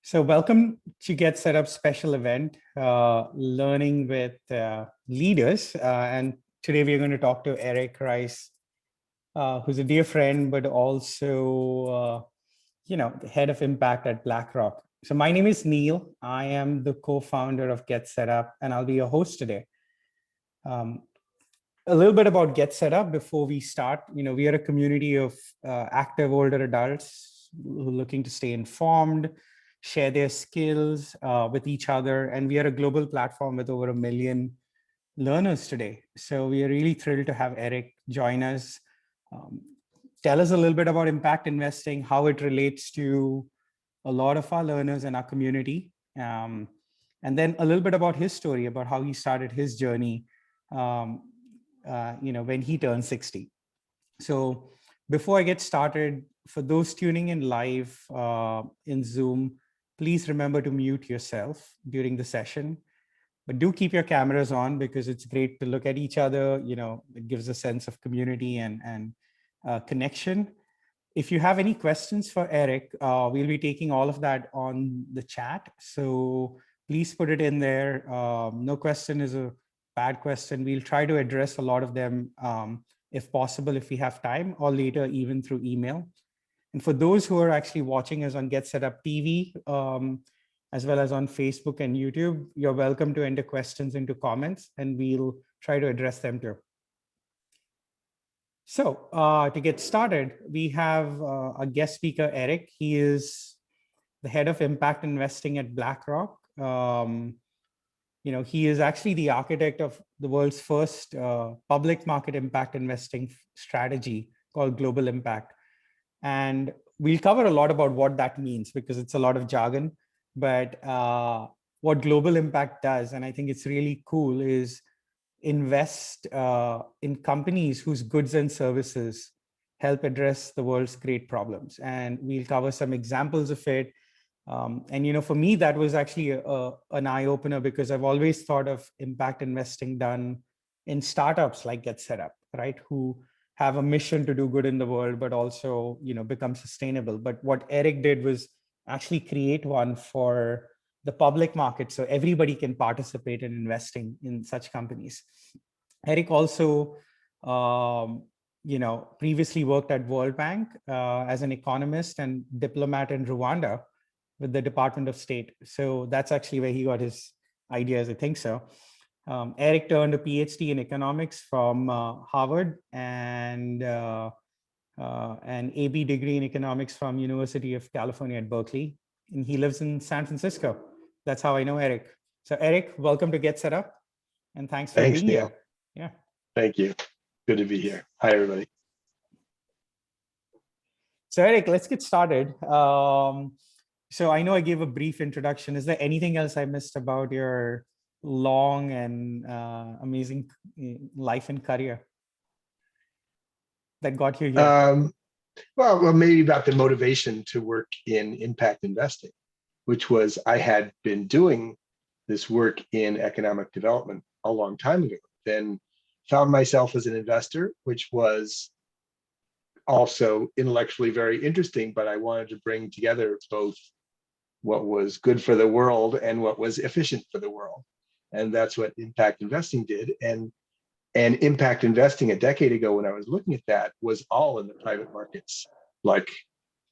So welcome to Get Set Up special event, learning with leaders. And today we're going to talk to Eric Rice, who's a dear friend, but also, the head of impact at BlackRock. So my name is Neil. I am the co-founder of Get Set Up, and I'll be your host today. A little bit about Get Set Up before we start. We are a community of active older adults who are looking to stay informed, share their skills with each other. And we are a global platform with over 1 million learners today. So we are really thrilled to have Eric join us. Tell us a little bit about impact investing, how it relates to a lot of our learners in our community. And then a little bit about his story, about how he started his journey when he turned 60. So before I get started, for those tuning in live in Zoom, please remember to mute yourself during the session, but do keep your cameras on because it's great to look at each other. It gives a sense of community and connection. If you have any questions for Eric, we'll be taking all of that on the chat. So please put it in there. No question is a bad question. We'll try to address a lot of them if possible, if we have time, or later even through email. And for those who are actually watching us on Get Set Up TV, as well as on Facebook and YouTube, you're welcome to enter questions into comments and we'll try to address them too. So to get started, we have a guest speaker, Eric. He is the head of impact investing at BlackRock. He is actually the architect of the world's first public market impact investing strategy called Global Impact. And we'll cover a lot about what that means because it's a lot of jargon. But what Global Impact does, and I think it's really cool, is invest in companies whose goods and services help address the world's great problems. And we'll cover some examples of it. For me, that was actually an eye-opener because I've always thought of impact investing done in startups like Get Set Up, right? Who have a mission to do good in the world, but also, become sustainable. But what Eric did was actually create one for the public market so everybody can participate in investing in such companies. Eric also, previously worked at World Bank as an economist and diplomat in Rwanda with the Department of State. So that's actually where he got his ideas, I think so. Eric earned a PhD in economics from Harvard and an AB degree in economics from University of California at Berkeley. And he lives in San Francisco. That's how I know Eric. So Eric, welcome to Get Set Up. And thanks for being Neil. here. Yeah. Thank you. Good to be here. Hi, everybody. So Eric, let's get started. So I know I gave a brief introduction. Is there anything else I missed about your long and amazing life and career that got you here? Well, maybe about the motivation to work in impact investing, which was I had been doing this work in economic development a long time ago. Then found myself as an investor, which was also intellectually very interesting, but I wanted to bring together both what was good for the world and what was efficient for the world. And that's what impact investing did. And impact investing a decade ago when I was looking at that was all in the private markets, like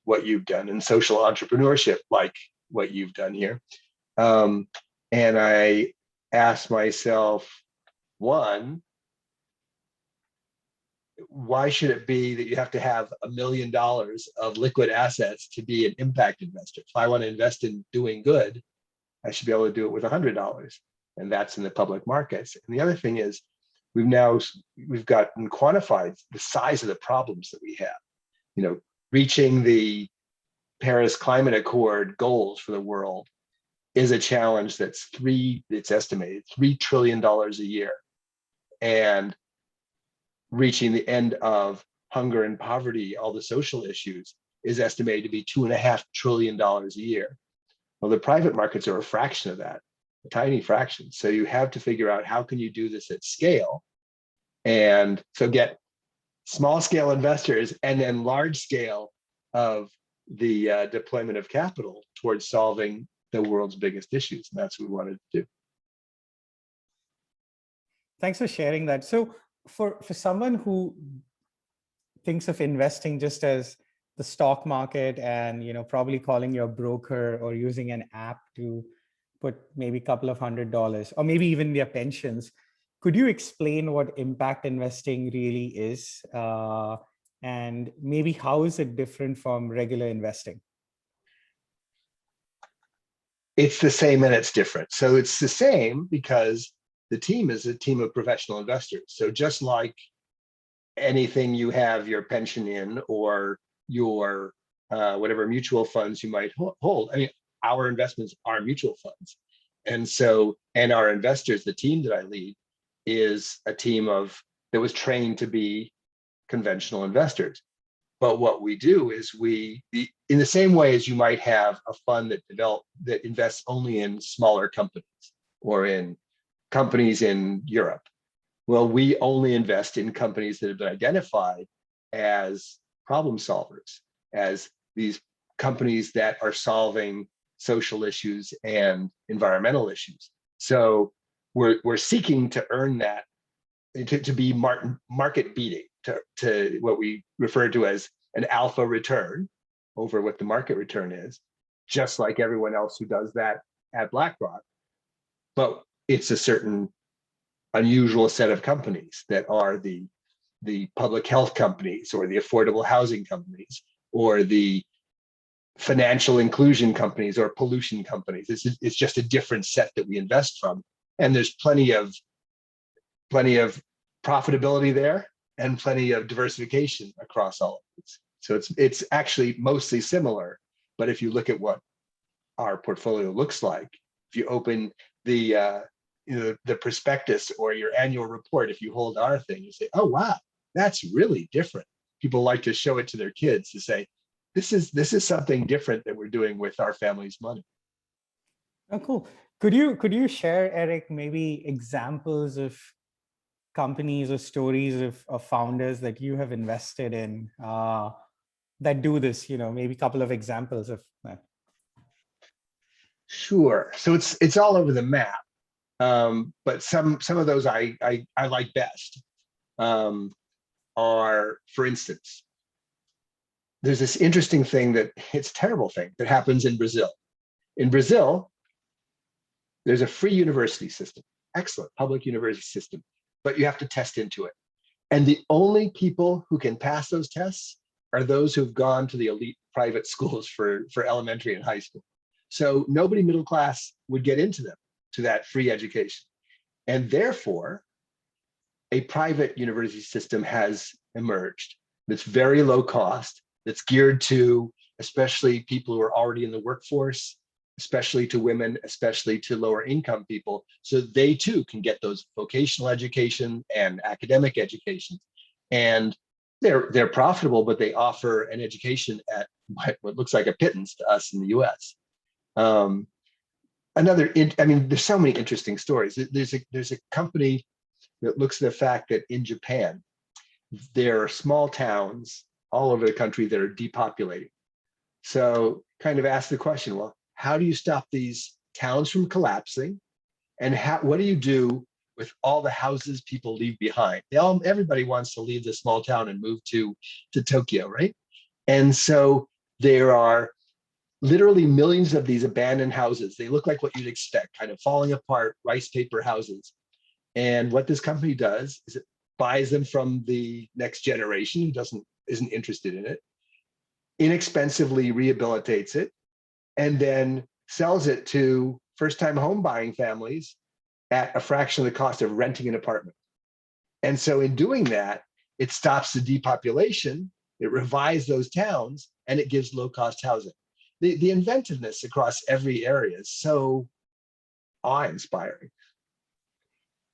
what you've done, and social entrepreneurship, like what you've done here. And I asked myself, one, why should it be that you have to have $1 million of liquid assets to be an impact investor? If I want to invest in doing good, I should be able to do it with $100. And that's in the public markets. And the other thing is, we've gotten quantified the size of the problems that we have. Reaching the Paris Climate Accord goals for the world is a challenge that's it's estimated $3 trillion a year. And reaching the end of hunger and poverty, all the social issues, is estimated to be $2.5 trillion a year. Well, the private markets are a fraction of that, a tiny fraction. So you have to figure out how can you do this at scale. And so get small scale investors and then large scale of the deployment of capital towards solving the world's biggest issues. And that's what we wanted to do. Thanks for sharing that. So for someone who thinks of investing just as the stock market and, probably calling your broker or using an app to put maybe a couple of $100 or maybe even their pensions, could you explain what impact investing really is? And maybe how is it different from regular investing? It's the same and it's different. So it's the same because the team is a team of professional investors. So just like anything you have your pension in or your whatever mutual funds you might hold, I mean, our investments are mutual funds. And our investors, the team that I lead, is a team that was trained to be conventional investors. But what we do is in the same way as you might have a fund that invests only in smaller companies or in companies in Europe. Well, we only invest in companies that have been identified as problem solvers, as these companies that are solving social issues and environmental issues. So we're seeking to earn that, to be market beating, to what we refer to as an alpha return over what the market return is, just like everyone else who does that at BlackRock. But it's a certain unusual set of companies that are the public health companies or the affordable housing companies or the financial inclusion companies or pollution companies. It's just a different set that we invest from. And there's plenty of profitability there and plenty of diversification across all of these. So it's actually mostly similar. But if you look at what our portfolio looks like, if you open the prospectus or your annual report, if you hold our thing, you say, oh, wow, that's really different. People like to show it to their kids to say, this is something different that we're doing with our family's money. Oh, cool. Could you share, Eric, maybe examples of companies or stories of founders that you have invested in that do this, maybe a couple of examples of that? Sure. So it's all over the map. But some of those I like best are, for instance, there's this interesting thing it's a terrible thing that happens in Brazil. In Brazil, there's a free university system, excellent public university system, but you have to test into it. And the only people who can pass those tests are those who've gone to the elite private schools for elementary and high school. So nobody middle class would get into them, to that free education. And therefore, a private university system has emerged that's very low cost, that's geared to especially people who are already in the workforce, especially to women, especially to lower income people, so they too can get those vocational education and academic education. And they're profitable, but they offer an education at what looks like a pittance to us in the US. There's so many interesting stories. There's a company that looks at the fact that in Japan, there are small towns all over the country that are depopulating. So kind of ask the question, well, how do you stop these towns from collapsing? And what do you do with all the houses people leave behind? Everybody wants to leave the small town and move to Tokyo, right? And so there are literally millions of these abandoned houses. They look like what you'd expect, kind of falling apart, rice paper houses. And what this company does is it buys them from the next generation who isn't interested in it, inexpensively rehabilitates it, and then sells it to first-time home buying families at a fraction of the cost of renting an apartment. And so in doing that, it stops the depopulation, it revives those towns, and it gives low-cost housing. The inventiveness across every area is so awe-inspiring.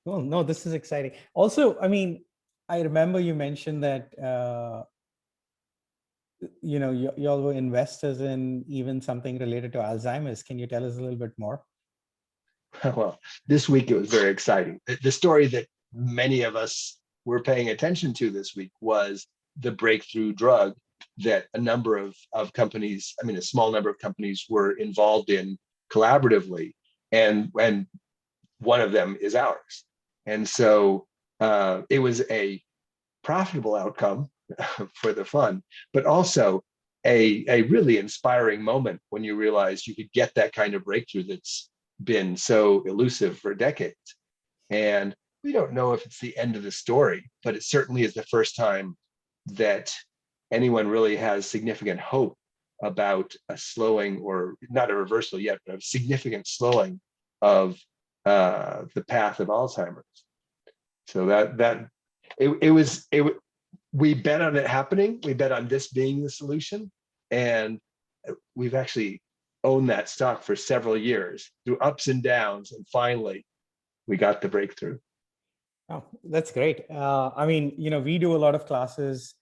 Well, no, this is exciting. Also, I mean, I remember you mentioned that y'all were investors in even something related to Alzheimer's. Can you tell us a little bit more? Well, this week it was very exciting. The story that many of us were paying attention to this week was the breakthrough drug that a number of companies, I mean, a small number of companies were involved in collaboratively, and one of them is ours. And so it was a profitable outcome for the fund, but also a really inspiring moment when you realize you could get that kind of breakthrough that's been so elusive for decades. And we don't know if it's the end of the story, but it certainly is the first time that anyone really has significant hope about a slowing, or not a reversal yet, but a significant slowing of the path of Alzheimer's. So we bet on it happening. We bet on this being the solution, and we've actually owned that stock for several years through ups and downs, and finally we got the breakthrough. Oh, that's great. I mean, we do a lot of classes,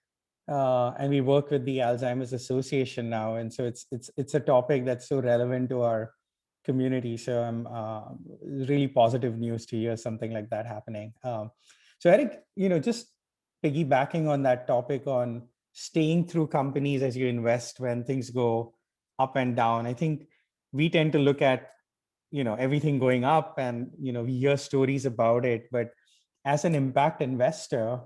and we work with the Alzheimer's Association now, and so it's a topic that's so relevant to our community. So I'm really positive news to hear something like that happening. So Eric, just piggybacking on that topic on staying through companies as you invest when things go up and down, I think we tend to look at everything going up, and we hear stories about it, but as an impact investor,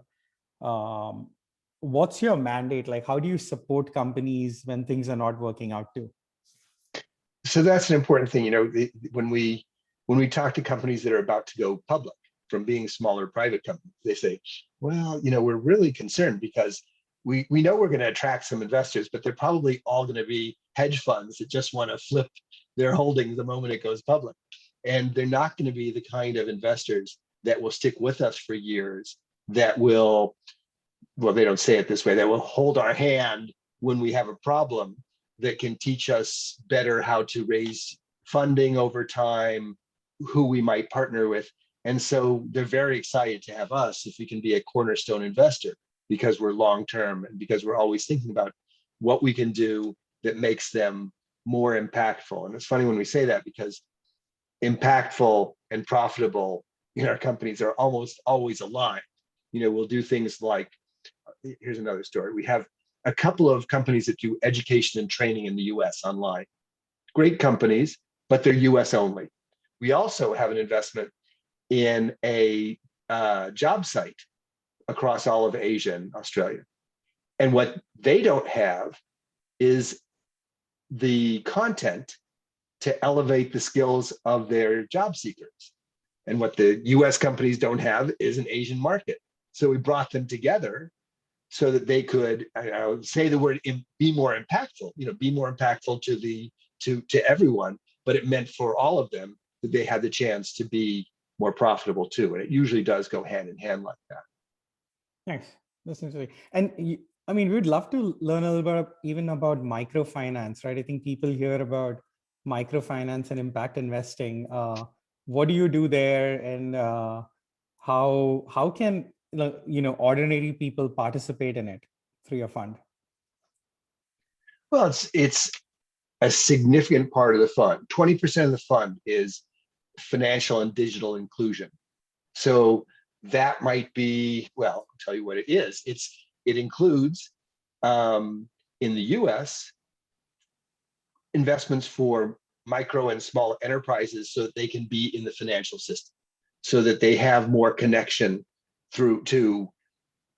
what's your mandate? Like, how do you support companies when things are not working out too? So that's an important thing. When we talk to companies that are about to go public from being smaller private companies, they say, well, we're really concerned because we know we're going to attract some investors, but they're probably all going to be hedge funds that just want to flip their holdings the moment it goes public. And they're not going to be the kind of investors that will stick with us for years, that will, well, they don't say it this way, that will hold our hand when we have a problem, that can teach us better how to raise funding over time, who we might partner with. And so they're very excited to have us if we can be a cornerstone investor, because we're long-term and because we're always thinking about what we can do that makes them more impactful. And it's funny when we say that, because impactful and profitable in our companies are almost always aligned. We'll do things like, here's another story. We have a couple of companies that do education and training in the US online. Great companies, but they're US only. We also have an investment in a job site across all of Asia and Australia. And what they don't have is the content to elevate the skills of their job seekers. And what the US companies don't have is an Asian market. So we brought them together so that they could, I would say the word, be more impactful, be more impactful to everyone, but it meant for all of them that they had the chance to be more profitable too. And it usually does go hand in hand like that. Thanks. That's interesting. And we'd love to learn a little bit even about microfinance, right? I think people hear about microfinance and impact investing. What do you do there, and how can ordinary people participate in it through your fund? Well, it's a significant part of the fund. 20% of the fund is financial and digital inclusion. So that might be, well, I'll tell you what it is. It includes, in the US, investments for micro and small enterprises so that they can be in the financial system, so that they have more connection through to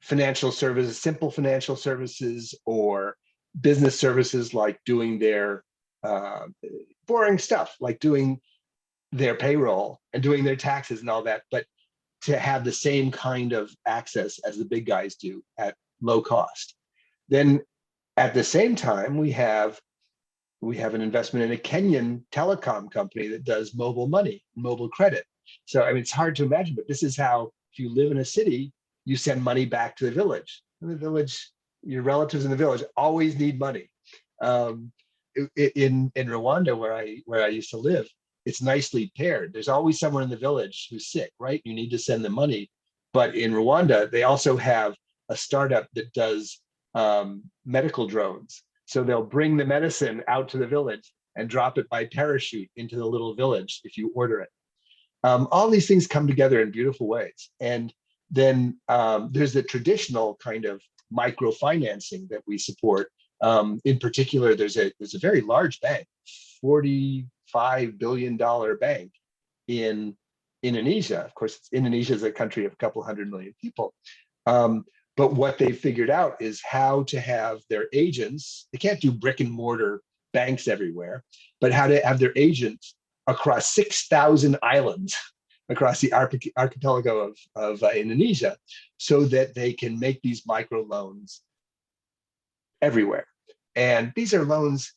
financial services, simple financial services, or business services like doing their boring stuff, like doing their payroll and doing their taxes and all that, but to have the same kind of access as the big guys do at low cost. Then at the same time, we have an investment in a Kenyan telecom company that does mobile money, mobile credit. So it's hard to imagine, but this is how, if you live in a city, you send money back to the village. And the village, your relatives in the village always need money. In Rwanda, where I used to live, it's nicely paired. There's always someone in the village who's sick, right? You need to send them money. But in Rwanda, they also have a startup that does medical drones. So they'll bring the medicine out to the village and drop it by parachute into the little village if you order it. All these things come together in beautiful ways. And then there's the traditional kind of microfinancing that we support, In particular, there's a very large bank, $45 billion bank in Indonesia. Of course, Indonesia is a country of a couple 100 million people. But what they figured out is how to have their agents, they can't do brick and mortar banks everywhere, but how to have their agents across 6,000 islands across the archipelago of Indonesia, so that they can make these microloans everywhere. And these are loans,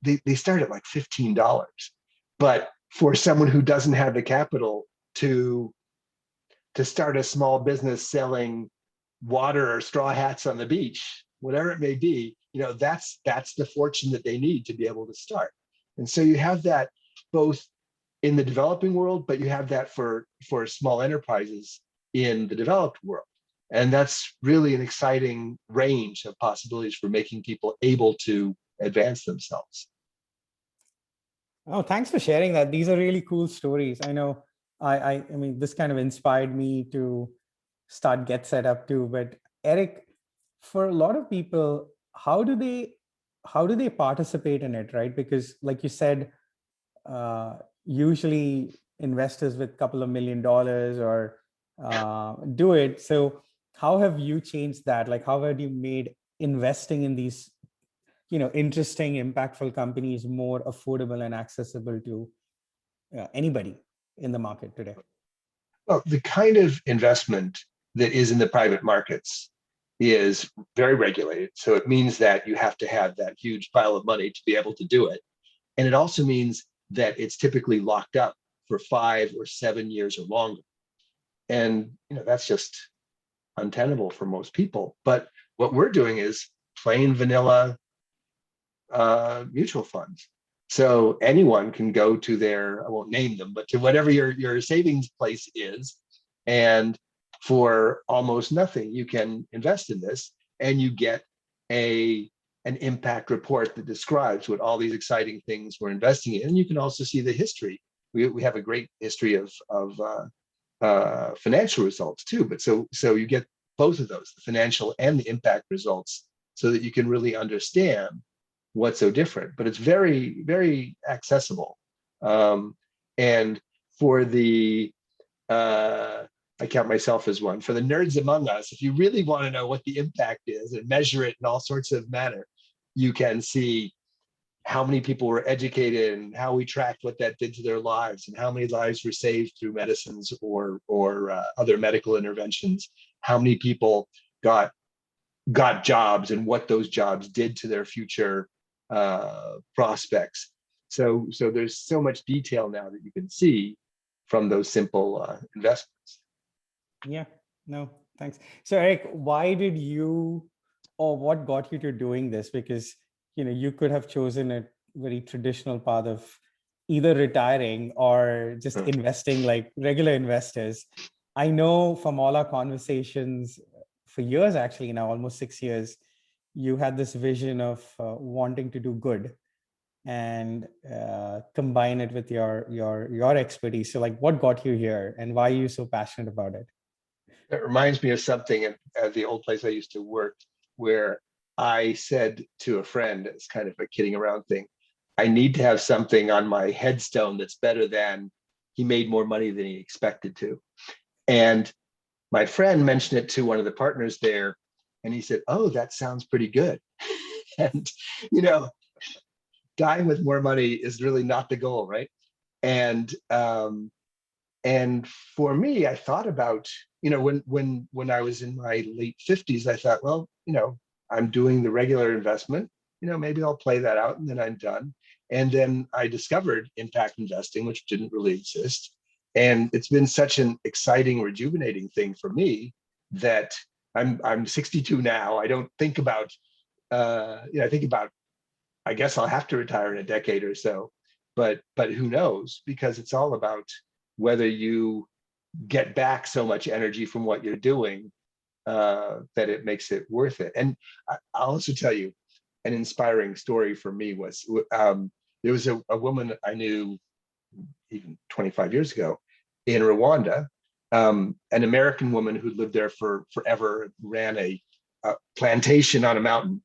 they start at like $15. But for someone who doesn't have the capital to start a small business selling water or straw hats on the beach, whatever it may be, that's the fortune that they need to be able to start. And so you have that both in the developing world, but you have that for small enterprises in the developed world. And that's really an exciting range of possibilities for making people able to advance themselves. Oh, thanks for sharing that. These are really cool stories. I know I mean, this kind of inspired me to start GetSetup too. But Eric, for a lot of people, how do they participate in it, right? Because like you said, usually investors with a couple of $1 million or do it. So how have you changed that? Like, how have you made investing in these interesting, impactful companies more affordable and accessible to anybody in the market today? Well, the kind of investment that is in the private markets is very regulated. So it means that you have to have that huge pile of money to be able to do it. And it also means that it's typically locked up for 5 or 7 years or longer. And that's just untenable for most people. But what we're doing is plain vanilla mutual funds. So anyone can go to their, I won't name them, but to whatever your savings place is, and for almost nothing, you can invest in this, and you get an impact report that describes what all these exciting things we're investing in. And you can also see the history. We have a great history of financial results too. But so you get both of those, the financial and the impact results, so that you can really understand what's so different. But it's very, very accessible. And for the I count myself as one. For the nerds among us, if you really want to know what the impact is and measure it in all sorts of manner, you can see how many people were educated and how we tracked what that did to their lives, and how many lives were saved through medicines or other medical interventions, how many people got jobs and what those jobs did to their future prospects. So there's so much detail now that you can see from those simple investments. Yeah, no, thanks. So Eric, why did you, or what got you to doing this? Because you could have chosen a very traditional path of either retiring or just investing like regular investors. I know from all our conversations for years, actually now almost 6 years, you had this vision of wanting to do good and combine it with your expertise. So like, what got you here, and why are you so passionate about it? It reminds me of something at the old place I used to work, where I said to a friend, it's kind of a kidding around thing, I need to have something on my headstone that's better than he made more money than he expected to. And my friend mentioned it to one of the partners there, and he said, oh, that sounds pretty good. And, dying with more money is really not the goal, right? And for me, I thought about, when I was in my late 50s, I thought, well, I'm doing the regular investment, maybe I'll play that out and then I'm done. And then I discovered impact investing, which didn't really exist. And it's been such an exciting, rejuvenating thing for me that I'm 62 now. I don't think about, I think about, I guess I'll have to retire in a decade or so, but who knows? Because it's all about whether you get back so much energy from what you're doing that it makes it worth it. And I'll also tell you, an inspiring story for me was there was a woman I knew even 25 years ago in Rwanda, an American woman who lived there for forever, ran a plantation on a mountain.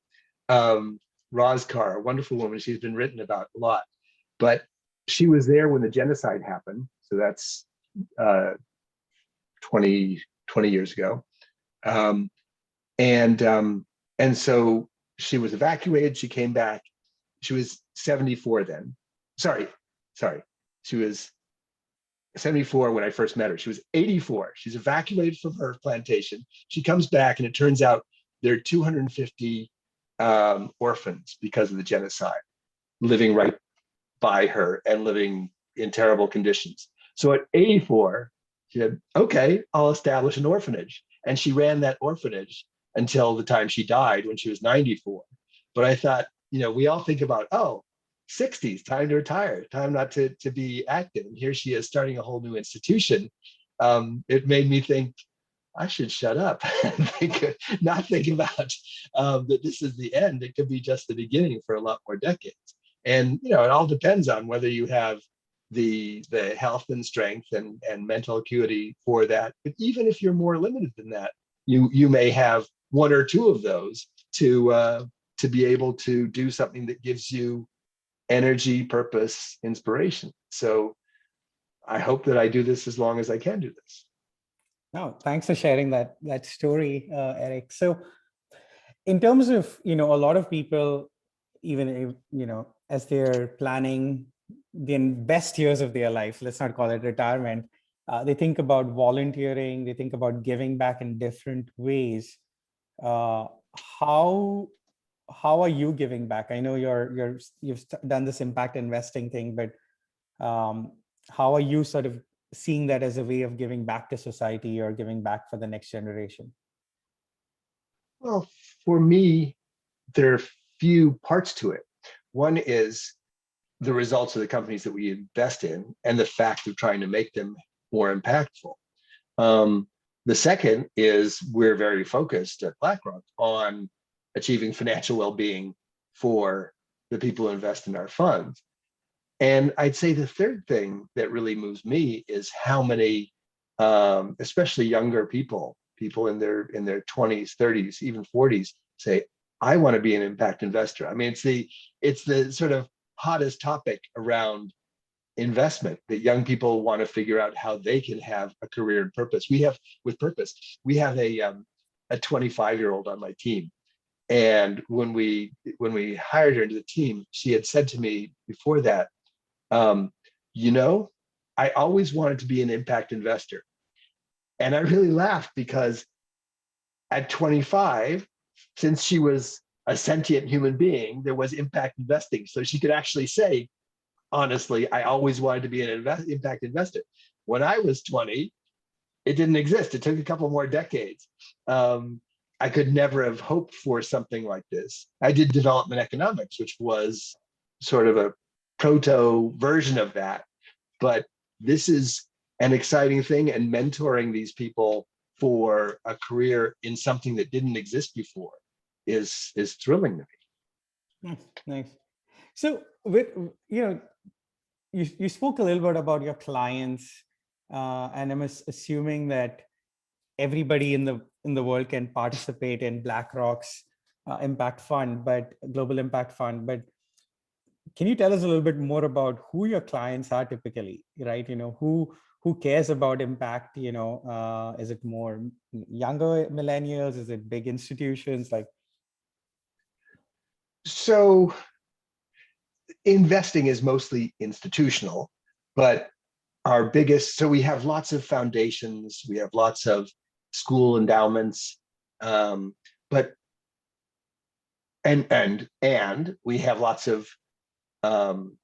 Roskar, a wonderful woman. She's been written about a lot, but she was there when the genocide happened. So that's uh, 20 years ago. Um, and and so she was evacuated. She came back. She was 74 then. Sorry. She was 74 when I first met her. She was 84. She's evacuated from her plantation. She comes back, and it turns out there are 250 orphans because of the genocide living right by her and living in terrible conditions. So at 84, she said, okay, I'll establish an orphanage. And she ran that orphanage until the time she died when she was 94. But I thought, we all think about, oh, 60s, time to retire, time not to be active. And here she is starting a whole new institution. It made me think, I should shut up and not think about that this is the end. It could be just the beginning for a lot more decades. And it all depends on whether you have the health and strength and mental acuity for that. But even if you're more limited than that, you may have one or two of those to be able to do something that gives you energy, purpose, inspiration. So I hope that I do this as long as I can do this. No, thanks for sharing that story, Eric. So, in terms of a lot of people, even if, as they're planning the best years of their life, let's not call it retirement, they think about volunteering, they think about giving back in different ways. Uh, how how are you giving back? I know you've done this impact investing thing, but um, how are you sort of seeing that as a way of giving back to society or giving back for the next generation? Well, for me, there are few parts to it. One is the results of the companies that we invest in and the fact of trying to make them more impactful. Um, the second is we're very focused at BlackRock on achieving financial well-being for the people who invest in our funds. And I'd say the third thing that really moves me is how many, especially younger people in their 20s, 30s, even 40s, say, I want to be an impact investor. I mean, it's the sort of hottest topic around investment, that young people want to figure out how they can have a career and purpose. We have a 25-year-old on my team. And when we hired her into the team, she had said to me before that, um, you know, I always wanted to be an impact investor. And I really laughed because at 25, since she was a sentient human being, there was impact investing. So she could actually say, honestly, I always wanted to be an impact investor. When I was 20, it didn't exist. It took a couple more decades. I could never have hoped for something like this. I did development economics, which was sort of a proto version of that. But this is an exciting thing, and mentoring these people for a career in something that didn't exist before is thrilling to me. Nice, nice. So with you spoke a little bit about your clients, and I'm assuming that everybody in the world can participate in BlackRock's impact fund, but global impact fund. But can you tell us a little bit more about who your clients are typically, right? Who cares about impact? Is it more younger millennials? Is it big institutions? Like, So investing is mostly institutional, but so we have lots of foundations, we have lots of school endowments, but and we have lots um,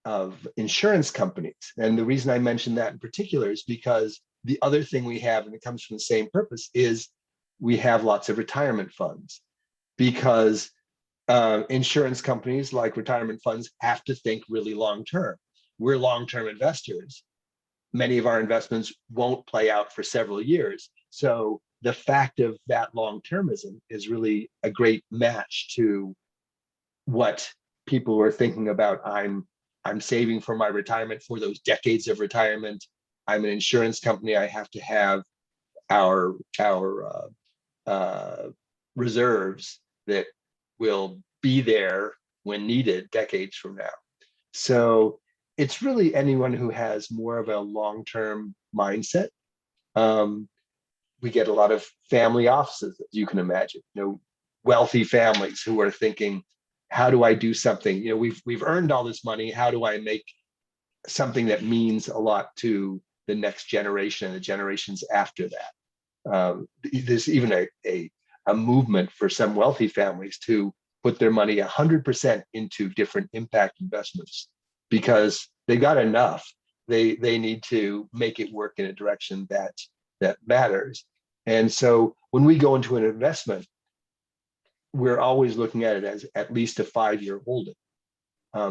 of insurance companies. And the reason I mention that in particular is because the other thing we have, and it comes from the same purpose, is we have lots of retirement funds, because insurance companies like retirement funds have to think really long term. We're long term investors. Many of our investments won't play out for several years. So the fact of that long termism is really a great match to what people are thinking about. I'm saving for my retirement, for those decades of retirement. I'm an insurance company. I have to have our reserves that will be there when needed decades from now. So it's really anyone who has more of a long-term mindset. We get a lot of family offices, as you can imagine, wealthy families who are thinking, how do I do something? We've earned all this money. How do I make something that means a lot to the next generation and the generations after that? There's even a movement for some wealthy families to put their money 100% into different impact investments because they got enough. They need to make it work in a direction that matters. And so when we go into an investment, we're always looking at it as at least a 5-year holding.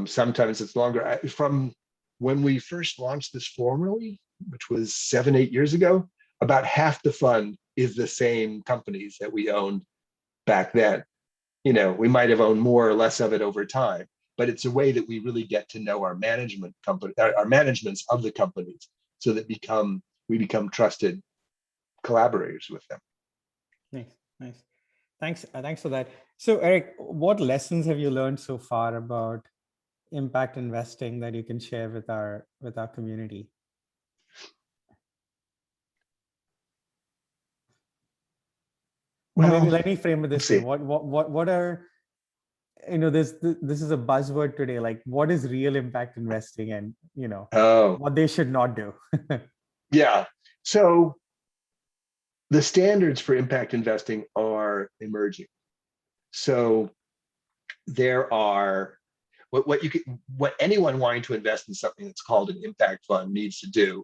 Sometimes it's longer. From when we first launched this formally, which was 7-8 years ago, about half the fund is the same companies that we owned back then. We might have owned more or less of it over time, but it's a way that we really get to know our management company, our managements of the companies, so that we become trusted collaborators with them. Nice. Thanks for that. So Eric, what lessons have you learned so far about impact investing that you can share with our community? Well, maybe let me frame it this way. What are, this is a buzzword today, like what is real impact investing and, what they should not do? Yeah. So the standards for impact investing are emerging. So there are what anyone wanting to invest in something that's called an impact fund needs to do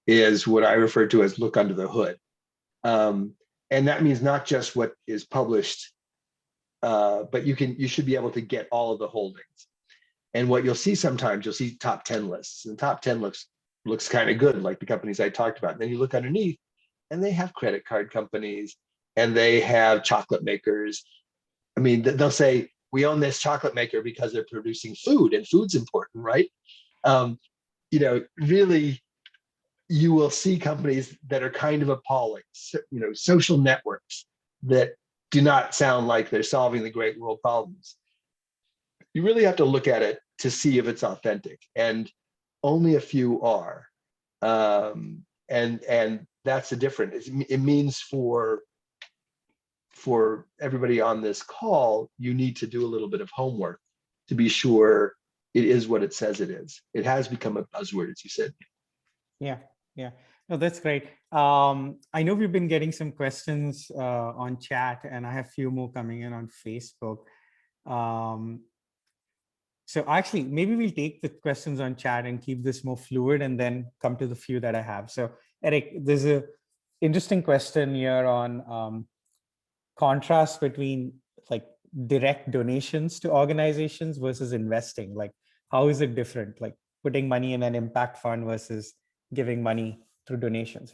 is what I refer to as look under the hood. And that means not just what is published, but you should be able to get all of the holdings. And what you'll see sometimes, you'll see top 10 lists. And the top 10 looks kind of good, like the companies I talked about. And then you look underneath, and they have credit card companies, and they have chocolate makers. I mean, they'll say, we own this chocolate maker because they're producing food, and food's important, right? Really, you will see companies that are kind of appalling, social networks that do not sound like they're solving the great world problems. You really have to look at it to see if it's authentic, and only a few are. And that's the difference. It means for everybody on this call, you need to do a little bit of homework to be sure it is what it says it is. It has become a buzzword, as you said. Yeah. No, that's great. I know we've been getting some questions on chat, and I have a few more coming in on Facebook. So actually, maybe we'll take the questions on chat and keep this more fluid and then come to the few that I have. So Eric, there's a interesting question here on contrast between like direct donations to organizations versus investing. Like, how is it different? Like putting money in an impact fund versus giving money through donations.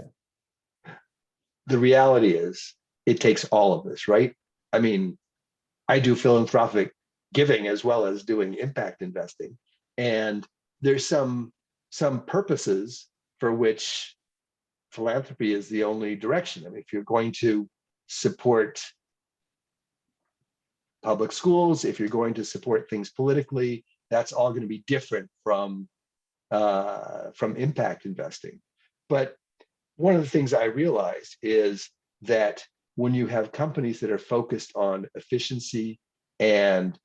The reality is it takes all of this, right? I mean, I do philanthropic giving as well as doing impact investing. And there's some purposes for which philanthropy is the only direction. I mean, if you're going to support public schools, if you're going to support things politically, that's all going to be different from impact investing. But one of the things I realized is that when you have companies that are focused on efficiency and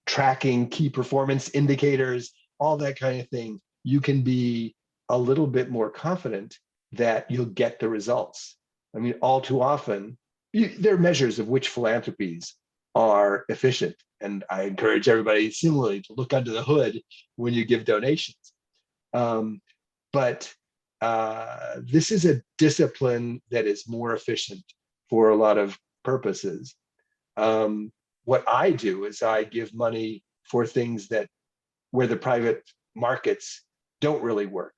tracking key performance indicators, all that kind of thing, you can be a little bit more confident that you'll get the results. I mean, all too often, there are measures of which philanthropies are efficient. And I encourage everybody similarly to look under the hood when you give donations. But this is a discipline that is more efficient for a lot of purposes. What I do is I give money for things where the private markets don't really work.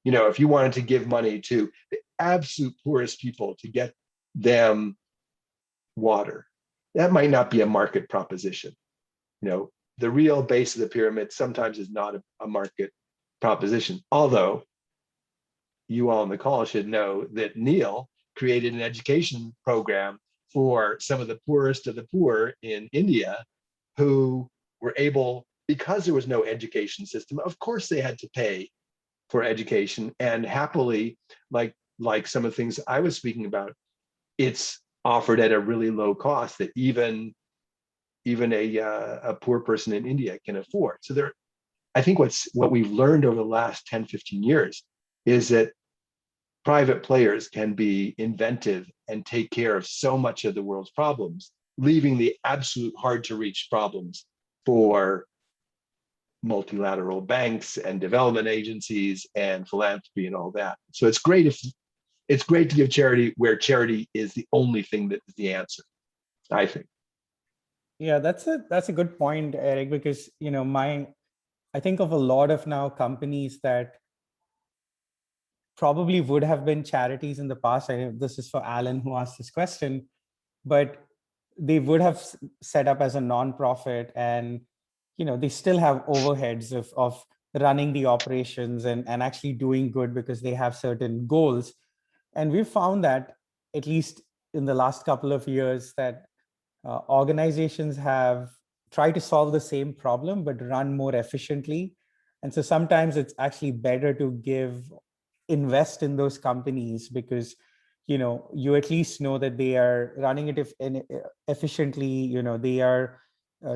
If you wanted to give money to the absolute poorest people to get them water, that might not be a market proposition. The real base of the pyramid sometimes is not a market proposition. Although you all on the call should know that Neil created an education program for some of the poorest of the poor in India who were able, because there was no education system, of course they had to pay for education, and happily, like some of the things I was speaking about, it's offered at a really low cost that even a poor person in India can afford. So there, I think what we've learned over the last 10, 15 years is that private players can be inventive and take care of so much of the world's problems, leaving the absolute hard to reach problems for multilateral banks and development agencies and philanthropy and all that. So it's great to give charity where charity is the only thing that is the answer, I think. Yeah, that's a good point, Eric, because I think of a lot of now companies that probably would have been charities in the past. This is for Alan who asked this question, but they would have set up as a nonprofit, and they still have overheads of running the operations and actually doing good because they have certain goals. And we've found that, at least in the last couple of years, that organizations have tried to solve the same problem but run more efficiently. And so sometimes it's actually better to invest in those companies, because you at least know that they are running it efficiently, they are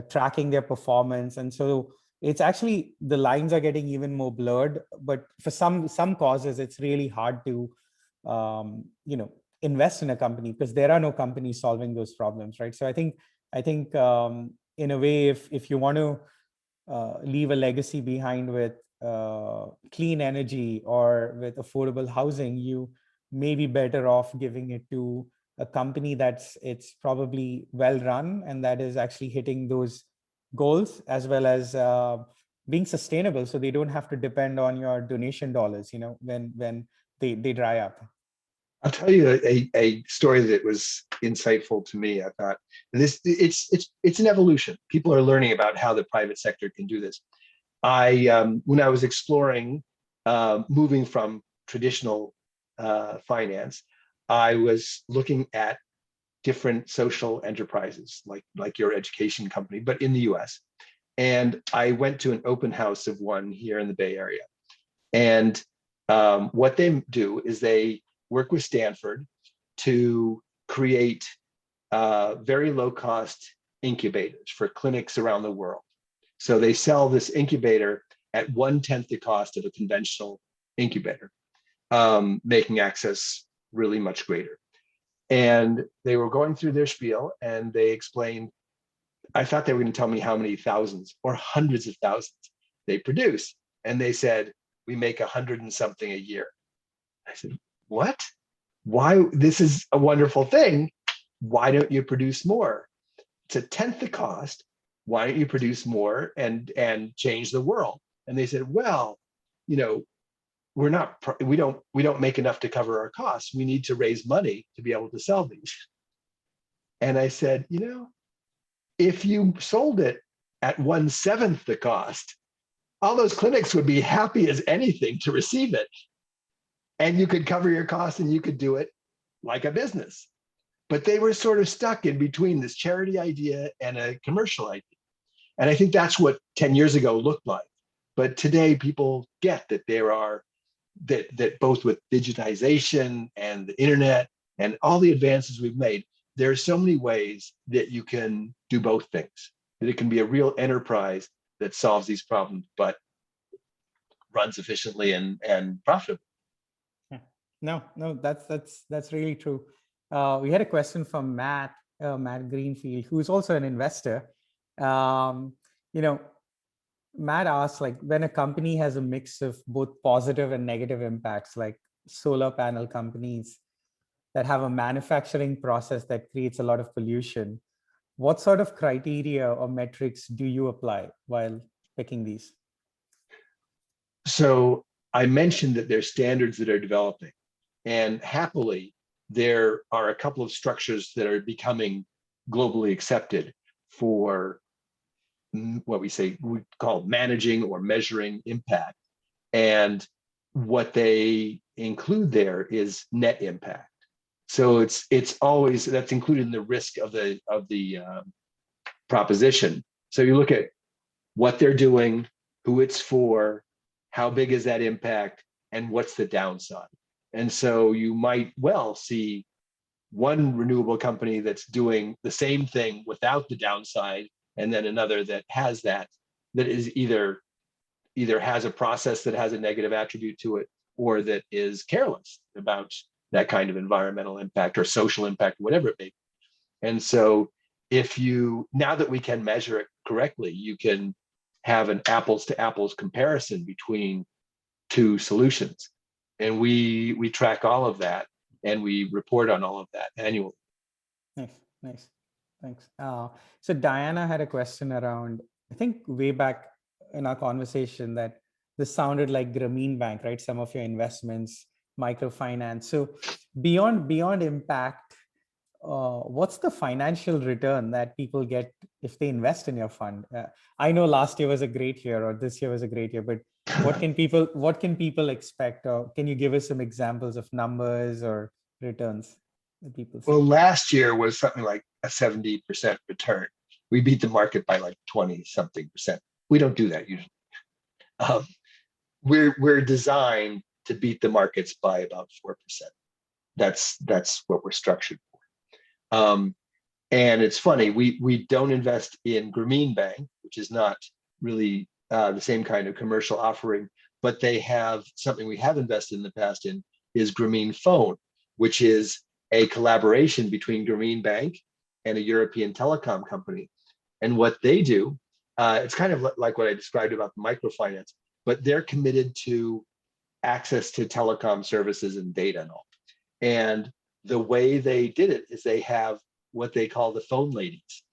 tracking their performance. And so it's actually, the lines are getting even more blurred, but for some causes it's really hard to um, you know invest in a company because there are no companies solving those problems, right? So I think in a way, if you want to leave a legacy behind with clean energy or with affordable housing, you may be better off giving it to a company it's probably well run and that is actually hitting those goals, as well as being sustainable, so they don't have to depend on your donation dollars when they dry up. I'll tell you a story that was insightful to me. I thought, and it's an evolution. People are learning about how the private sector can do this. When I was exploring moving from traditional finance, I was looking at different social enterprises like your education company, but in the U.S. And I went to an open house of one here in the Bay Area. And what they do is they work with Stanford to create very low cost incubators for clinics around the world. So they sell this incubator at 1/10 the cost of a conventional incubator, making access really much greater. And they were going through their spiel and they explained, I thought they were going to tell me how many thousands or hundreds of thousands they produce. And they said, we make 100 and something a year. I said, what? Why? This is a wonderful thing. Why don't you produce more? It's 1/10 the cost. Why don't you produce more and change the world? And they said, well, we don't make enough to cover our costs. We need to raise money to be able to sell these. And I said, if you sold it at 1/7 the cost, all those clinics would be happy as anything to receive it. And you could cover your costs and you could do it like a business. But they were sort of stuck in between this charity idea and a commercial idea. And I think that's what 10 years ago looked like. But today people get that that both with digitization and the internet and all the advances we've made, there are so many ways that you can do both things, that it can be a real enterprise that solves these problems, but runs efficiently and profitably. No, that's really true. We had a question from Matt Greenfield, who's also an investor. Um, you know, Matt asked, like, when a company has a mix of both positive and negative impacts, like solar panel companies that have a manufacturing process that creates a lot of pollution, what sort of criteria or metrics do you apply while picking these? So I mentioned that there's standards that are developing, and happily, there are a couple of structures that are becoming globally accepted for what we call managing or measuring impact. And what they include there is net impact. So it's always, that's included in the risk of the proposition. So you look at what they're doing, who it's for, how big is that impact, and what's the downside. And so you might well see one renewable company that's doing the same thing without the downside, and then another that has that, that is either has a process that has a negative attribute to it, or that is careless about that kind of environmental impact or social impact, whatever it may be. And so if you, now that we can measure it correctly, you can have an apples to apples comparison between two solutions. And we track all of that, and we report on all of that annually. Nice, nice. Thanks. So Diana had a question around, I think way back in our conversation, that this sounded like Grameen Bank, right? Some of your investments, microfinance. So beyond impact, what's the financial return that people get if they invest in your fund? I know last year was a great year, or this year was a great year, but what can people expect? Or can you give us some examples of numbers or returns that people see? Well, last year was something like a 70% return. We beat the market by like 20 something percent. We don't do that usually. Um, we're designed to beat the markets by about 4%. That's what we're structured for. And it's funny, we don't invest in Grameen Bank, which is not really the same kind of commercial offering, but they have something we have invested in the past in, is Grameen Phone, which is a collaboration between Grameen Bank and a European telecom company. And what they do, it's kind of like what I described about the microfinance, but they're committed to access to telecom services and data and all. And the way they did it is they have what they call the phone ladies.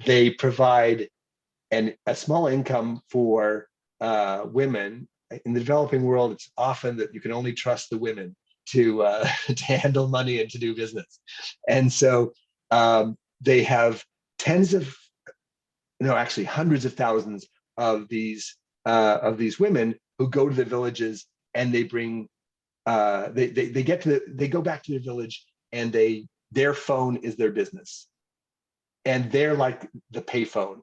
They provide a small income for women. In the developing world, it's often that you can only trust the women to to handle money and to do business. And so they have tens of, no, actually hundreds of thousands of these women who go to the villages, and they bring they get to they go back to the village, and their phone is their business, and they're like the payphone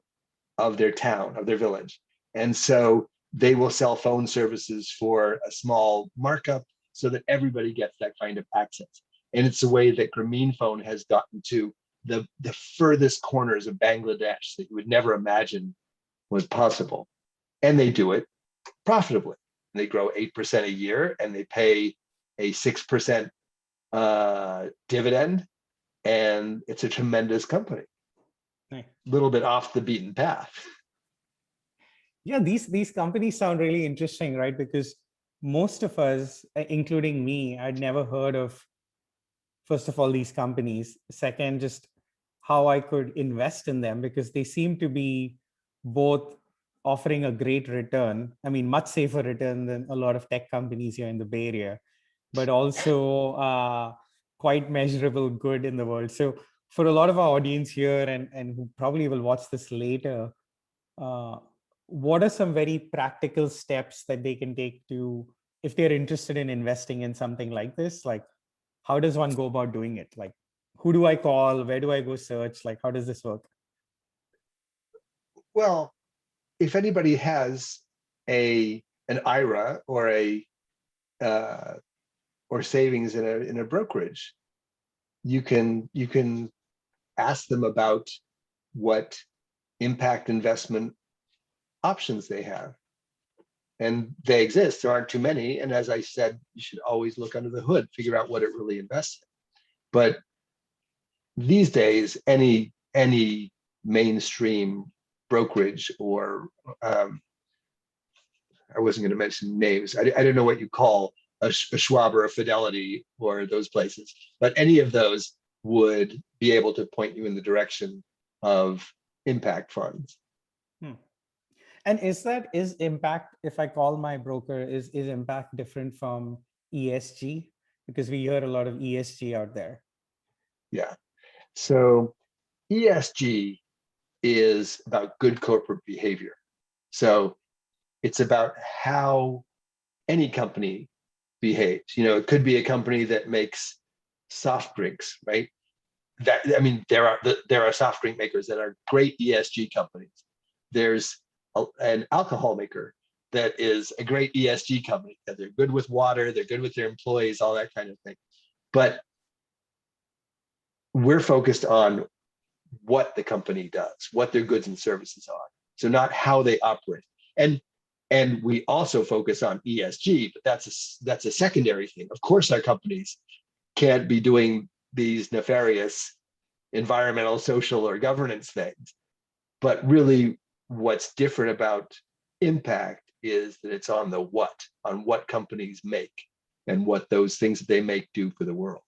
of their town, of their village. And so they will sell phone services for a small markup so that everybody gets that kind of access. And it's a way that Grameen Phone has gotten to the furthest corners of Bangladesh that you would never imagine was possible. And they do it profitably. They grow 8% a year, and they pay a 6% dividend. And it's a tremendous company. A little bit off the beaten path. Yeah, these companies sound really interesting, right? Because most of us, including me, I'd never heard of, first of all, these companies. Second, just how I could invest in them, because they seem to be both offering a great return. I mean, much safer return than a lot of tech companies here in the Bay Area, but also quite measurable good in the world. So for a lot of our audience here, and who probably will watch this later, what are some very practical steps that they can take to, if they're interested in investing in something like this? Like, how does one go about doing it? Like, who do I call? Where do I go search? Like, how does this work? Well, if anybody has an IRA or or savings in a brokerage, you can ask them about what impact investment options they have. And they exist. There aren't too many. And as I said, you should always look under the hood, figure out what it really invests in. But these days, any mainstream brokerage, or I wasn't going to mention names. I don't know what you call a Schwab or a Fidelity or those places, but any of those would be able to point you in the direction of impact funds. And is impact, if I call my broker, is impact different from ESG? Because we hear a lot of ESG out there. Yeah. So ESG is about good corporate behavior. So it's about how any company behaves. You know, it could be a company that makes soft drinks, right? That, I mean, there are soft drink makers that are great ESG companies. There's an alcohol maker that is a great ESG company, that they're good with water, they're good with their employees, all that kind of thing. But we're focused on what the company does, what their goods and services are. So not how they operate. And we also focus on ESG, but that's a secondary thing. Of course, our companies can't be doing these nefarious environmental, social, or governance things. But really, what's different about impact is that it's on what companies make and what those things that they make do for the world.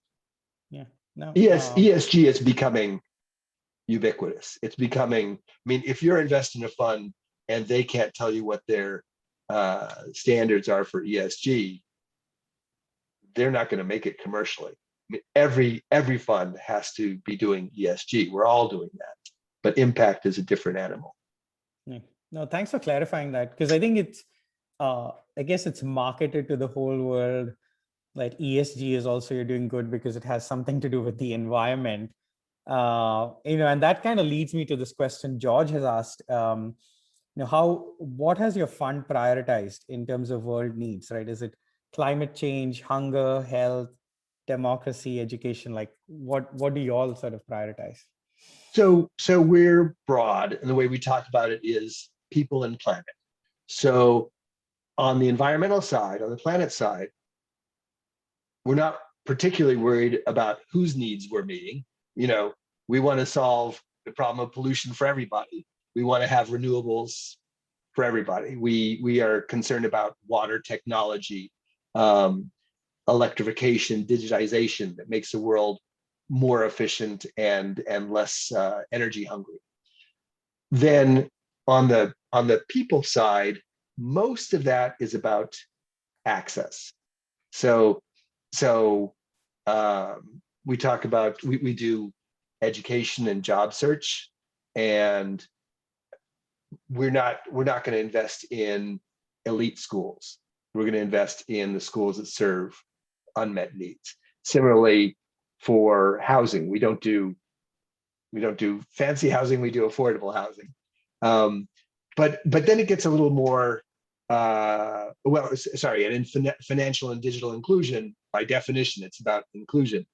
Yeah. No. ESG is becoming ubiquitous. It's becoming, I mean, if you're investing in a fund and they can't tell you what their standards are for ESG, they're not going to make it commercially. I mean, every fund has to be doing ESG. We're all doing that, but impact is a different animal. Yeah. No, thanks for clarifying that, because I think it's, I guess it's marketed to the whole world. Like ESG is also you're doing good because it has something to do with the environment. And that kind of leads me to this question George has asked. What has your fund prioritized in terms of world needs, right? Is it climate change, hunger, health, democracy, education? Like what do you all sort of prioritize? So we're broad, and the way we talk about it is people and planet. So on the environmental side, on the planet side, we're not particularly worried about whose needs we're meeting. We want to solve the problem of pollution for everybody. We want to have renewables for everybody. We are concerned about water technology, electrification, digitization that makes the world more efficient and less energy hungry. Then on the people side, most of that is about access. So we talk about we do education and job search, and we're not going to invest in elite schools. We're going to invest in the schools that serve unmet needs. Similarly, for housing, we don't do fancy housing. We do affordable housing. But then it gets a little more and in financial and digital inclusion, by definition, it's about inclusion.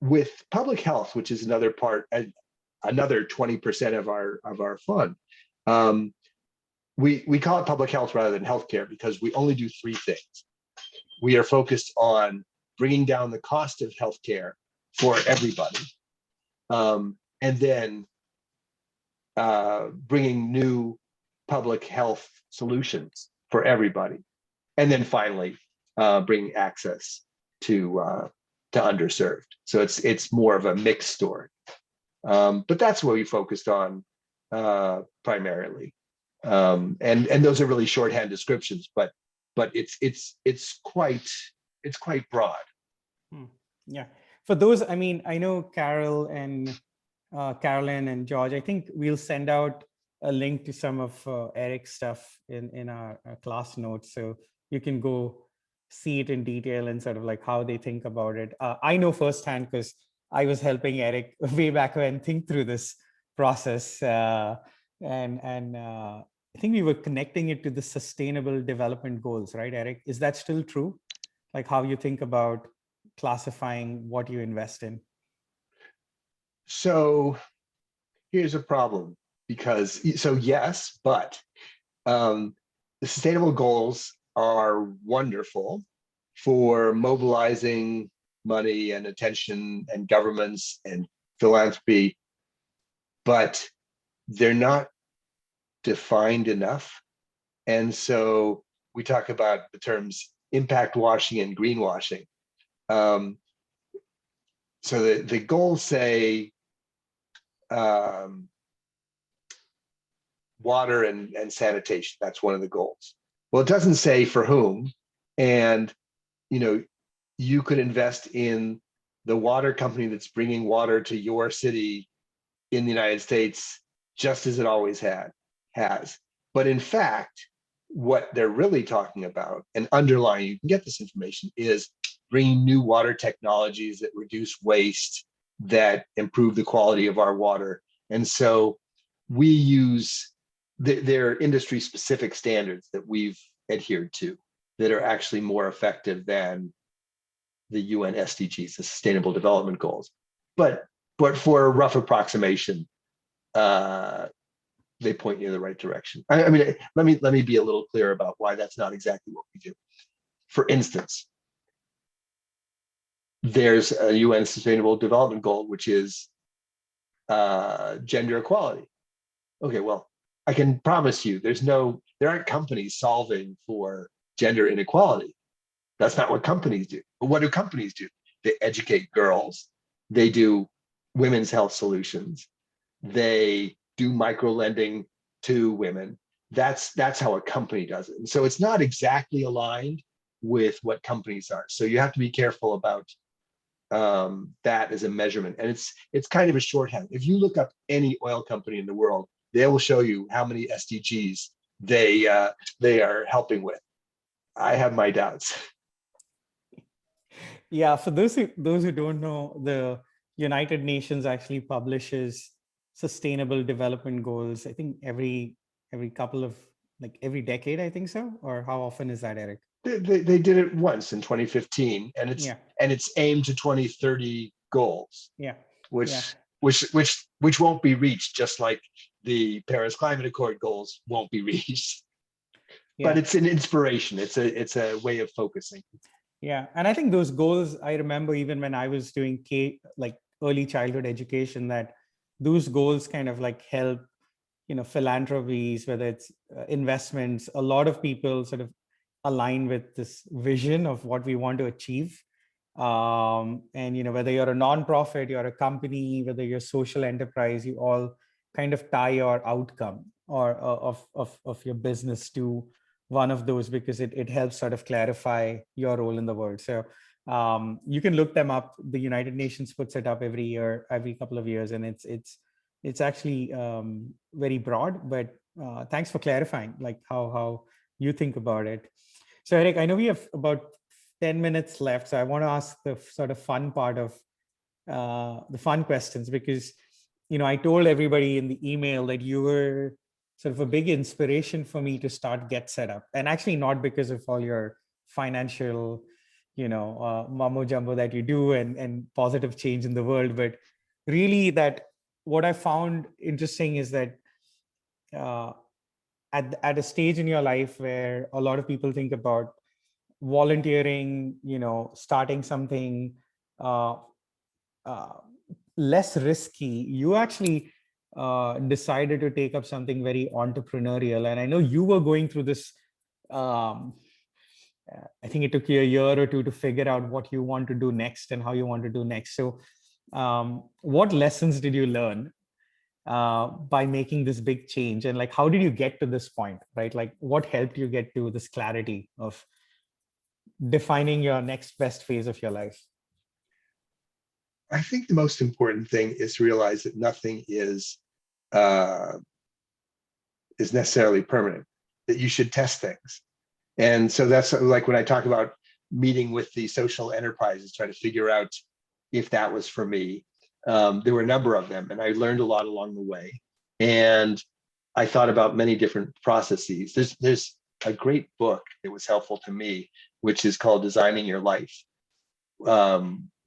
With public health, which is another part, another 20% of our fund, we call it public health rather than healthcare because we only do three things. We are focused on bringing down the cost of healthcare for everybody, and then bringing new public health solutions for everybody, and then finally bringing access to underserved. So it's more of a mixed story, but that's what we focused on primarily, and those are really shorthand descriptions, but it's quite broad. Yeah, for those, I mean, I know Carolyn and George, I think we'll send out a link to some of Eric's stuff in our class notes, so you can go see it in detail and sort of like how they think about it. I know firsthand because I was helping Eric way back when think through this process, and I think we were connecting it to the Sustainable Development Goals, right, Eric? Is that still true? Like how you think about classifying what you invest in? So here's a problem, because yes, but the sustainable goals are wonderful for mobilizing money and attention and governments and philanthropy, but they're not defined enough. And so we talk about the terms impact washing and greenwashing. So the goals say water and sanitation. That's one of the goals. Well, it doesn't say for whom. And, you could invest in the water company that's bringing water to your city in the United States, just as it always has. But in fact, what they're really talking about and underlying, you can get this information, is bringing new water technologies that reduce waste, that improve the quality of our water. And so we use their industry specific standards that we've adhered to that are actually more effective than the UN SDGs, the Sustainable Development Goals. But for a rough approximation, they point you in the right direction. I mean, let me be a little clear about why that's not exactly what we do. For instance, there's a UN Sustainable Development Goal, which is gender equality. Okay, well, I can promise you there aren't companies solving for gender inequality. That's not what companies do. But what do companies do? They educate girls. They do women's health solutions. They do micro lending to women. That's how a company does it. And so it's not exactly aligned with what companies are. So you have to be careful about that as a measurement. And it's kind of a shorthand. If you look up any oil company in the world, they will show you how many SDGs they are helping with. I have my doubts. Yeah, for those who don't know, the United Nations actually publishes sustainable development goals. I think every couple of like every decade, I think so. Or how often is that, Eric? They did it once in 2015, and Yeah, it's aimed to 2030 goals, yeah, yeah, which which won't be reached, just like the Paris Climate Accord goals won't be reached. But yeah. it's an inspiration. It's a way of focusing. Yeah, and I think those goals, I remember even when I was doing like early childhood education, that those goals kind of like help, philanthropies, whether it's investments. A lot of people sort of align with this vision of what we want to achieve. And whether you're a nonprofit, you're a company, whether you're a social enterprise, you all kind of tie your outcome or of your business to one of those, because it helps sort of clarify your role in the world. So you can look them up. The United Nations puts it up every year, every couple of years, and it's actually very broad. But thanks for clarifying, like how you think about it. So Eric, I know we have about 10 minutes left, so I want to ask the sort of fun part of the fun questions, because I told everybody in the email that you were sort of a big inspiration for me to start GetSetup, and actually not because of all your financial mumbo jumbo that you do and positive change in the world, but really that what I found interesting is that uh, at a stage in your life where a lot of people think about volunteering, starting something uh, uh, less risky, you actually decided to take up something very entrepreneurial. And I know you were going through this. I think it took you a year or two to figure out what you want to do next and how you want to do next. So, what lessons did you learn by making this big change? And like, how did you get to this point, right? Like, what helped you get to this clarity of defining your next best phase of your life? I think the most important thing is to realize that nothing uh, is necessarily permanent. That you should test things. And so that's like when I talk about meeting with the social enterprises, trying to figure out if that was for me. There were a number of them, and I learned a lot along the way. And I thought about many different processes. There's a great book that was helpful to me, which is called Designing Your Life,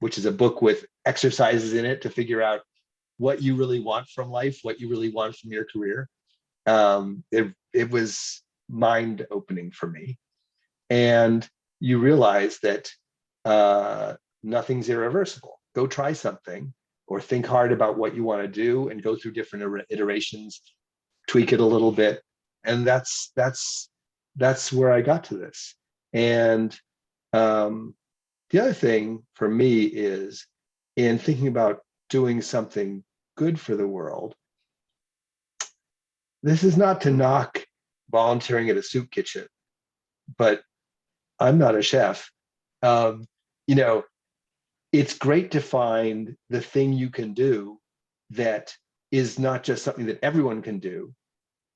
which is a book with exercises in it to figure out what you really want from life, what you really want from your career. It was mind opening for me. And you realize that nothing's irreversible. Go try something or think hard about what you want to do and go through different iterations, tweak it a little bit. And that's where I got to this. And the other thing for me is in thinking about doing something good for the world, this is not to knock volunteering at a soup kitchen, but I'm not a chef. Um, you know, it's great to find the thing you can do that is not just something that everyone can do,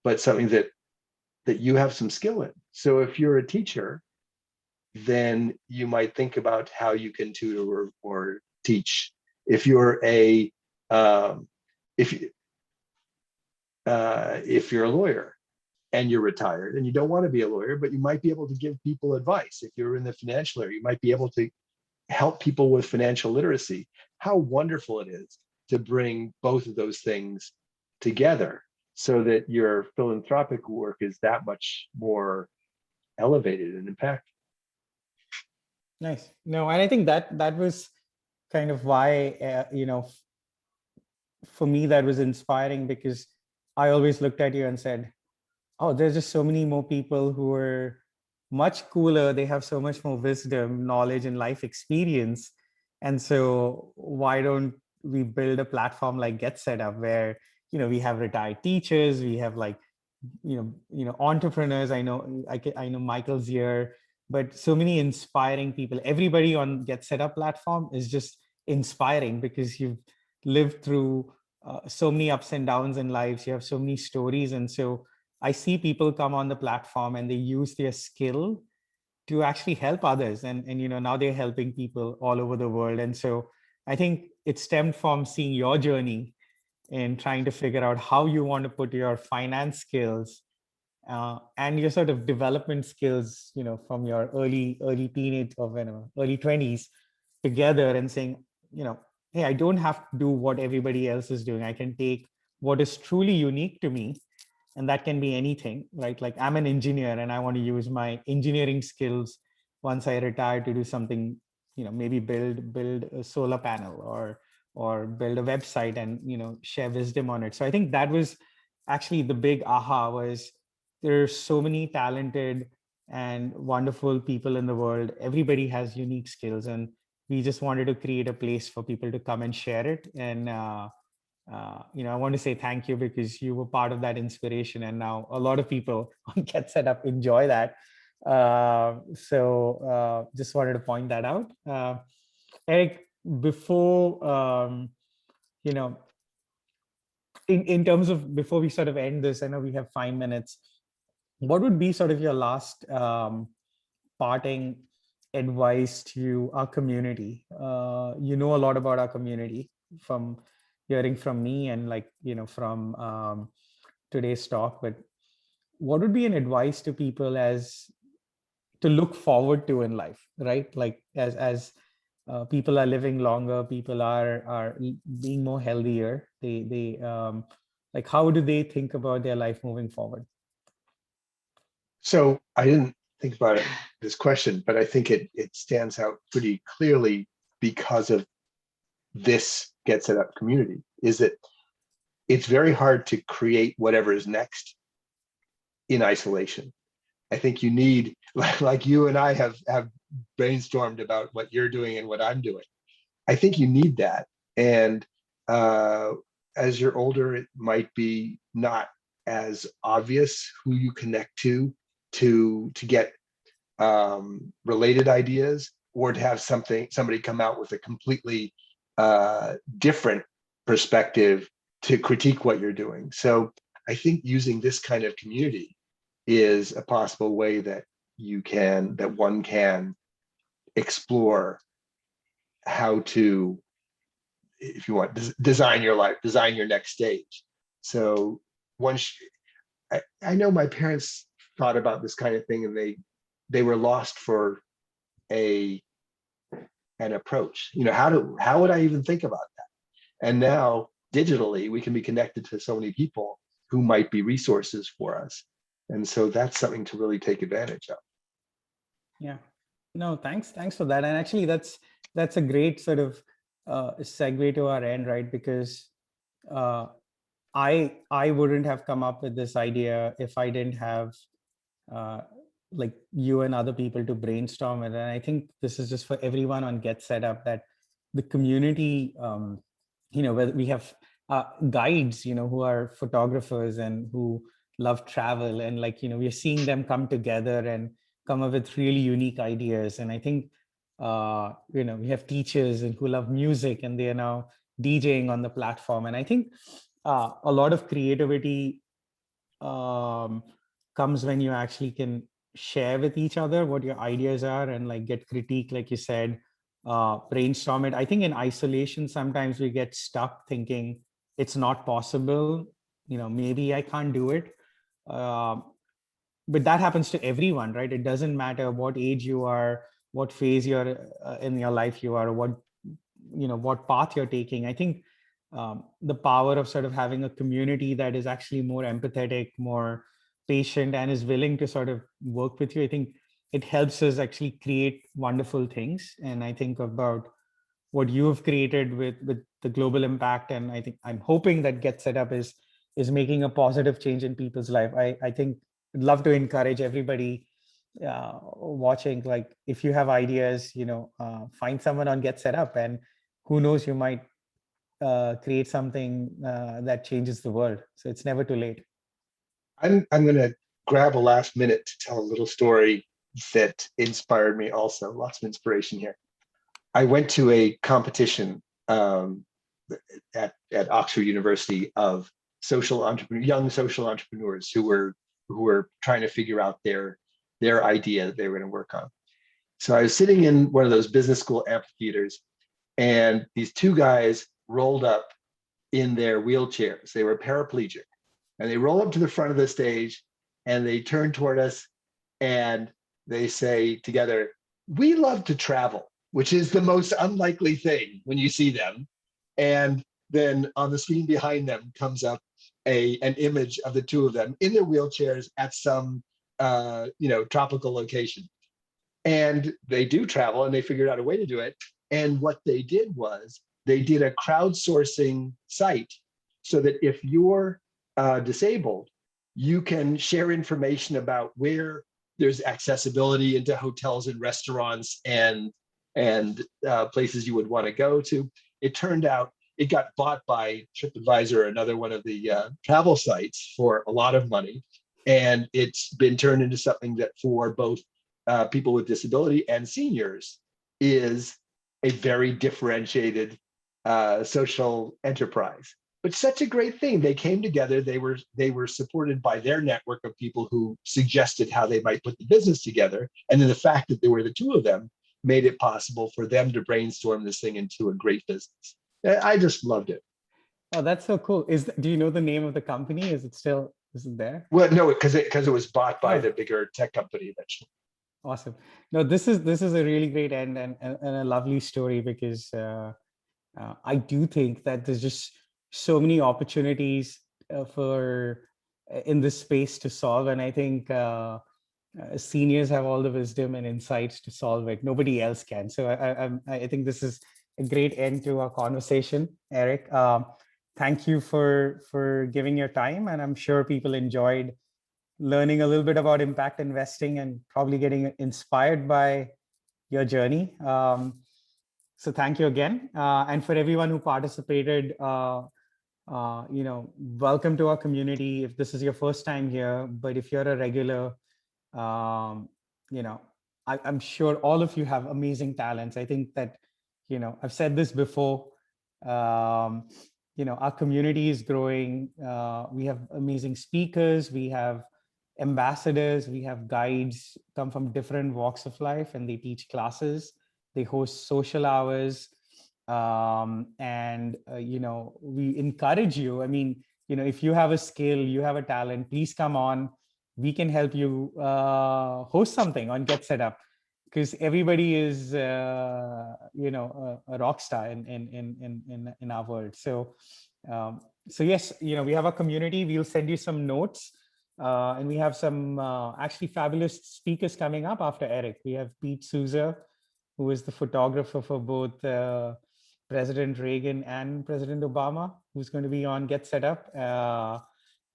but something that you have some skill in. So if you're a teacher, then you might think about how you can tutor or teach. If you're a um, if you, if you're a lawyer and you're retired and you don't want to be a lawyer, but you might be able to give people advice. If you're in the financial area, you might be able to help people with financial literacy. How wonderful it is to bring both of those things together so that your philanthropic work is that much more elevated and impactful. Nice. No, and I think that was kind of why, for me, that was inspiring, because I always looked at you and said, oh, there's just so many more people who are much cooler. They have so much more wisdom, knowledge, and life experience. And so why don't we build a platform like GetSetup, where, we have retired teachers, we have like, entrepreneurs. I know Michael's here, but so many inspiring people. Everybody on GetSetup platform is just inspiring, because you've lived through so many ups and downs in lives. You have so many stories. And so I see people come on the platform and they use their skill to actually help others. And now they're helping people all over the world. And so I think it stemmed from seeing your journey and trying to figure out how you want to put your finance skills and your sort of development skills, from your early teenage or early 20s together, and saying, hey, I don't have to do what everybody else is doing. I can take what is truly unique to me, and that can be anything, right? Like, I'm an engineer and I want to use my engineering skills once I retire to do something, maybe build a solar panel, or build a website and share wisdom on it. So I think that was actually the big aha, was there's so many talented and wonderful people in the world. Everybody has unique skills, and we just wanted to create a place for people to come and share it. And I want to say thank you, because you were part of that inspiration, and now a lot of people on GetSetup enjoy that. Just wanted to point that out. Eric, before you know, in terms of, before we sort of end this, I know we have 5 minutes. What would be sort of your last parting advice to our community? You know a lot about our community from hearing from me and, like, from today's talk, but what would be an advice to people as to look forward to in life, right? Like, as people are living longer, people are being more healthier. They like, how do they think about their life moving forward? So I didn't think about this question, but I think it stands out pretty clearly because of this GetSetup community, is that it's very hard to create whatever is next in isolation. I think you need, like you and I have brainstormed about what you're doing and what I'm doing. I think you need that. And uh, as you're older, it might be not as obvious who you connect to get related ideas, or to have somebody come out with a completely different perspective to critique what you're doing. So I think using this kind of community is a possible way that one can explore how to, if you want, design your life, design your next stage. So once I know my parents thought about this kind of thing, and they were lost for a an approach. How would I even think about that? And now digitally, we can be connected to so many people who might be resources for us. And so that's something to really take advantage of. Yeah. No, thanks for that. And actually, that's a great sort of segue to our end, right? Because uh, I wouldn't have come up with this idea if I didn't have uh, like you and other people to brainstorm it. And I think this is just for everyone on GetSetup, that the community, where we have guides, who are photographers and who love travel, and, like, we are seeing them come together and come up with really unique ideas. And I think we have teachers and who love music, and they are now DJing on the platform. And I think a lot of creativity um, comes when you actually can share with each other what your ideas are and like get critique, like you said, brainstorm it. I think in isolation, sometimes we get stuck thinking it's not possible. Maybe I can't do it. Um, but that happens to everyone, right? It doesn't matter what age you are, what phase you're in your life you are, what path you're taking. I think the power of sort of having a community that is actually more empathetic, more patient, and is willing to sort of work with you, I think it helps us actually create wonderful things. And I think about what you have created with the global impact, and I think I'm hoping that Get Set Up is making a positive change in people's life. I think I'd love to encourage everybody watching, like, if you have ideas, find someone on Get Set Up, and who knows, you might create something that changes the world. So it's never too late. I'm going to grab a last minute to tell a little story that inspired me also. Lots of inspiration here. I went to a competition at Oxford University of young social entrepreneurs who were trying to figure out their idea that they were going to work on. So I was sitting in one of those business school amphitheaters, and these two guys rolled up in their wheelchairs. They were paraplegic, and they roll up to the front of the stage, and they turn toward us, and they say together, "We love to travel," which is the most unlikely thing when you see them. And then on the screen behind them comes up an image of the two of them in their wheelchairs at some tropical location. And they do travel, and they figured out a way to do it. And what they did was they did a crowdsourcing site so that if you're disabled, you can share information about where there's accessibility into hotels and restaurants and places you would want to go to. It turned out it got bought by TripAdvisor, another one of the travel sites, for a lot of money. And it's been turned into something that for both people with disability and seniors is a very differentiated social enterprise. But such a great thing. They came together. They were supported by their network of people who suggested how they might put the business together. And then the fact that there were the two of them made it possible for them to brainstorm this thing into a great business. I just loved it. Oh, that's so cool. Do you know the name of the company? Is it there? Well, no, because it was bought by Oh, the bigger tech company eventually. awesome. No, this is a really great end, and a lovely story, because I do think that there's just so many opportunities for in this space to solve, and I think seniors have all the wisdom and insights to solve it. Nobody else can. So I think this is a great end to our conversation, Eric. Thank you for giving your time, and I'm sure people enjoyed learning a little bit about impact investing and probably getting inspired by your journey. So thank you again. And for everyone who participated, welcome to our community. If this is your first time here, but if you're a regular, um, you know, I'm sure all of you have amazing talents. I think that, I've said this before, um, our community is growing. We have amazing speakers. We have ambassadors. We have guides come from different walks of life, and they teach classes. They host social hours. And we encourage you. I mean, if you have a skill, you have a talent, please come on. We can help you host something on Get Set Up, because everybody is a rock star in our world. So yes, we have a community. We'll send you some notes, and we have some actually fabulous speakers coming up after Eric. We have Pete Souza, who is the photographer for both President Reagan and President Obama, who's going to be on Get Set Up,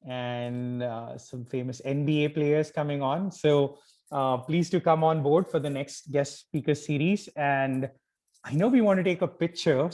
and some famous NBA players coming on. So please do come on board for the next guest speaker series. And I know we want to take a picture.